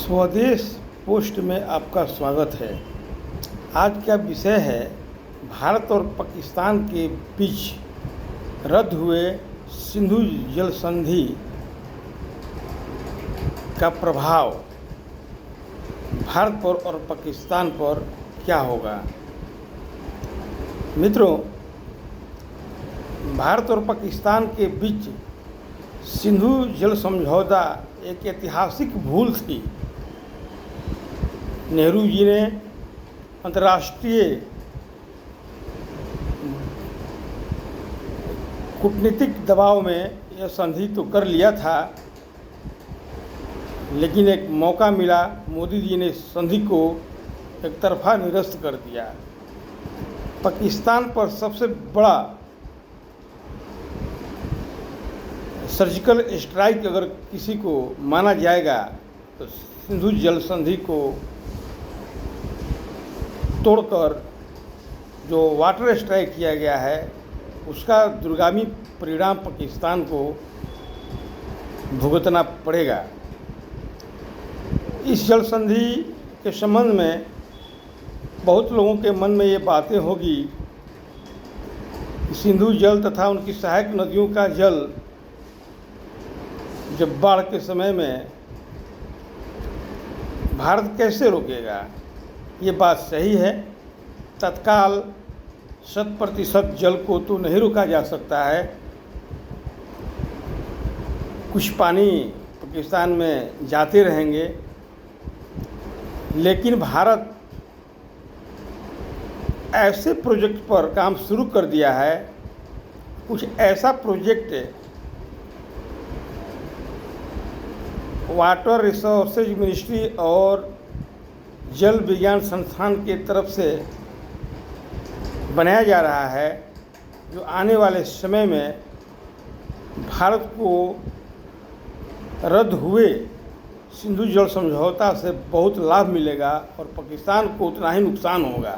स्वदेश पोस्ट में आपका स्वागत है। आज का विषय है भारत और पाकिस्तान के बीच रद्द हुए सिंधु जल संधि का प्रभाव भारत पर और पाकिस्तान पर क्या होगा। मित्रों, भारत और पाकिस्तान के बीच सिंधु जल समझौता एक ऐतिहासिक भूल थी। नेहरू जी ने अंतर्राष्ट्रीय कूटनीतिक दबाव में यह संधि तो कर लिया था, लेकिन एक मौका मिला, मोदी जी ने संधि को एक तरफा निरस्त कर दिया। पाकिस्तान पर सबसे बड़ा सर्जिकल स्ट्राइक अगर किसी को माना जाएगा तो सिंधु जल संधि को तोड़कर जो वाटर स्ट्राइक किया गया है, उसका दूरगामी परिणाम पाकिस्तान को भुगतना पड़ेगा। इस जल संधि के संबंध में बहुत लोगों के मन में ये बातें होगी कि सिंधु जल तथा उनकी सहायक नदियों का जल जब बाढ़ के समय में भारत कैसे रोकेगा। ये बात सही है, तत्काल 100% जल को तो नहीं रोका जा सकता है। कुछ पानी पाकिस्तान में जाते रहेंगे, लेकिन भारत ऐसे प्रोजेक्ट पर काम शुरू कर दिया है, कुछ ऐसा प्रोजेक्ट वाटर रिसोर्सेज मिनिस्ट्री और जल विज्ञान संस्थान के तरफ से बनाया जा रहा है, जो आने वाले समय में भारत को रद्द हुए सिंधु जल समझौता से बहुत लाभ मिलेगा और पाकिस्तान को उतना ही नुकसान होगा।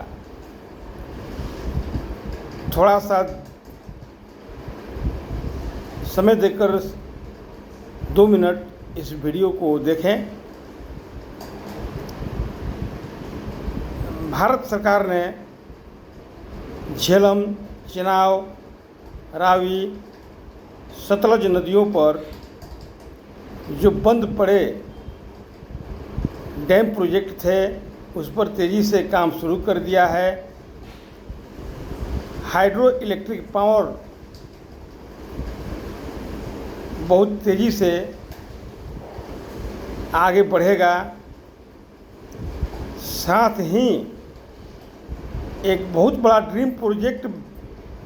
थोड़ा सा समय देकर 2 मिनट इस वीडियो को देखें। भारत सरकार ने झेलम, चेनाब, रावी, सतलज नदियों पर जो बंद पड़े डैम प्रोजेक्ट थे, उस पर तेज़ी से काम शुरू कर दिया है। हाइड्रो इलेक्ट्रिक पावर बहुत तेज़ी से आगे बढ़ेगा। साथ ही एक बहुत बड़ा ड्रीम प्रोजेक्ट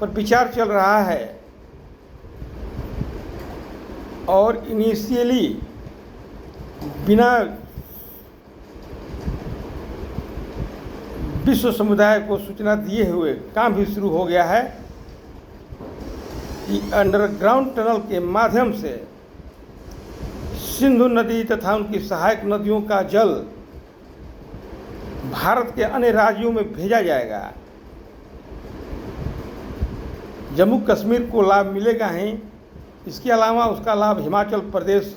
पर विचार चल रहा है और इनिशियली बिना विश्व समुदाय को सूचना दिए हुए काम भी शुरू हो गया है कि अंडरग्राउंड टनल के माध्यम से सिंधु नदी तथा उनकी सहायक नदियों का जल भारत के अन्य राज्यों में भेजा जाएगा। जम्मू कश्मीर को लाभ मिलेगा ही, इसके अलावा उसका लाभ हिमाचल प्रदेश,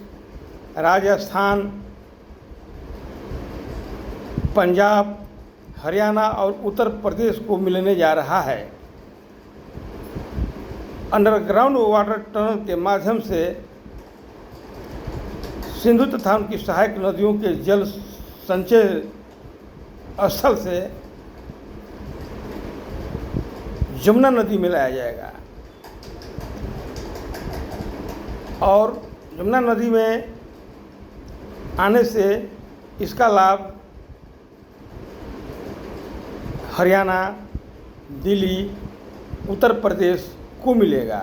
राजस्थान, पंजाब, हरियाणा और उत्तर प्रदेश को मिलने जा रहा है। अंडरग्राउंड वाटर टनल के माध्यम से सिंधु तथा उनकी सहायक नदियों के जल संचय स्थल से यमुना नदी में लाया जाएगा और यमुना नदी में आने से इसका लाभ हरियाणा, दिल्ली, उत्तर प्रदेश को मिलेगा।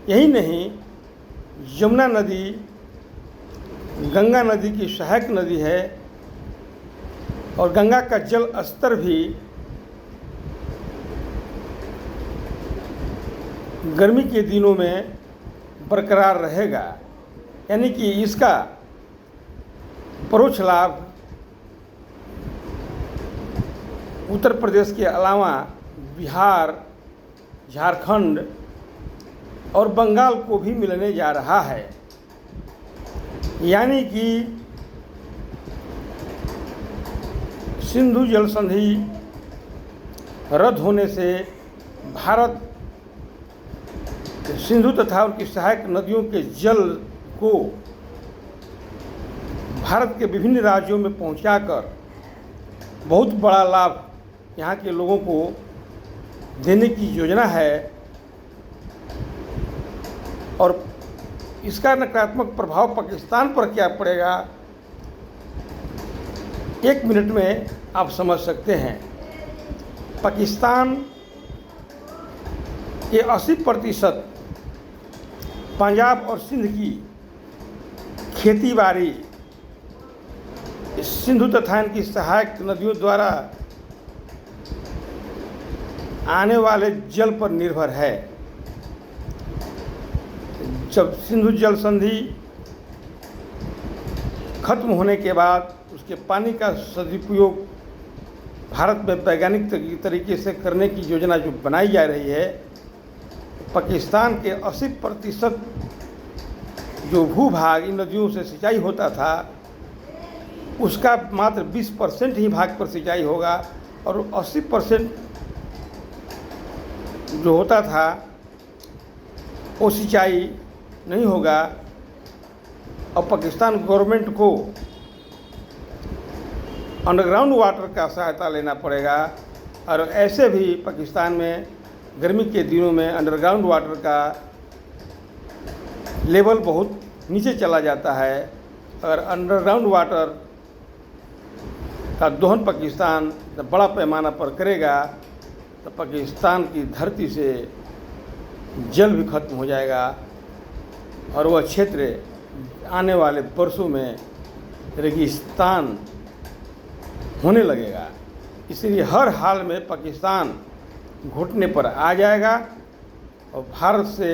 यही नहीं, यमुना नदी गंगा नदी की सहायक नदी है और गंगा का जल स्तर भी गर्मी के दिनों में बरकरार रहेगा। यानी कि इसका परोक्ष लाभ उत्तर प्रदेश के अलावा बिहार, झारखंड और बंगाल को भी मिलने जा रहा है। यानी कि सिंधु जल संधि रद्द होने से भारत सिंधु तथा उनकी सहायक नदियों के जल को भारत के विभिन्न राज्यों में पहुंचाकर बहुत बड़ा लाभ यहाँ के लोगों को देने की योजना है और इसका नकारात्मक प्रभाव पाकिस्तान पर क्या पड़ेगा 1 मिनट में आप समझ सकते हैं। पाकिस्तान के 80% पंजाब और सिंध की खेती बाड़ी सिंधु तथा इनकी सहायक नदियों द्वारा आने वाले जल पर निर्भर है। जब सिंधु जल संधि खत्म होने के बाद उसके पानी का सदुपयोग भारत में वैज्ञानिक तरीके से करने की योजना जो बनाई जा रही है, पाकिस्तान के 80% जो भूभाग इन नदियों से सिंचाई होता था उसका मात्र 20% ही भाग पर सिंचाई होगा और 80% जो होता था वो सिंचाई नहीं होगा। और पाकिस्तान गवर्नमेंट को अंडरग्राउंड वाटर का सहायता लेना पड़ेगा और ऐसे भी पाकिस्तान में गर्मी के दिनों में अंडरग्राउंड वाटर का लेवल बहुत नीचे चला जाता है। अगर अंडरग्राउंड वाटर का दोहन पाकिस्तान जब बड़ा पैमाना पर करेगा तो पाकिस्तान की धरती से जल भी खत्म हो जाएगा और वह क्षेत्र आने वाले वर्षों में रेगिस्तान होने लगेगा। इसलिए हर हाल में पाकिस्तान घुटने पर आ जाएगा और भारत से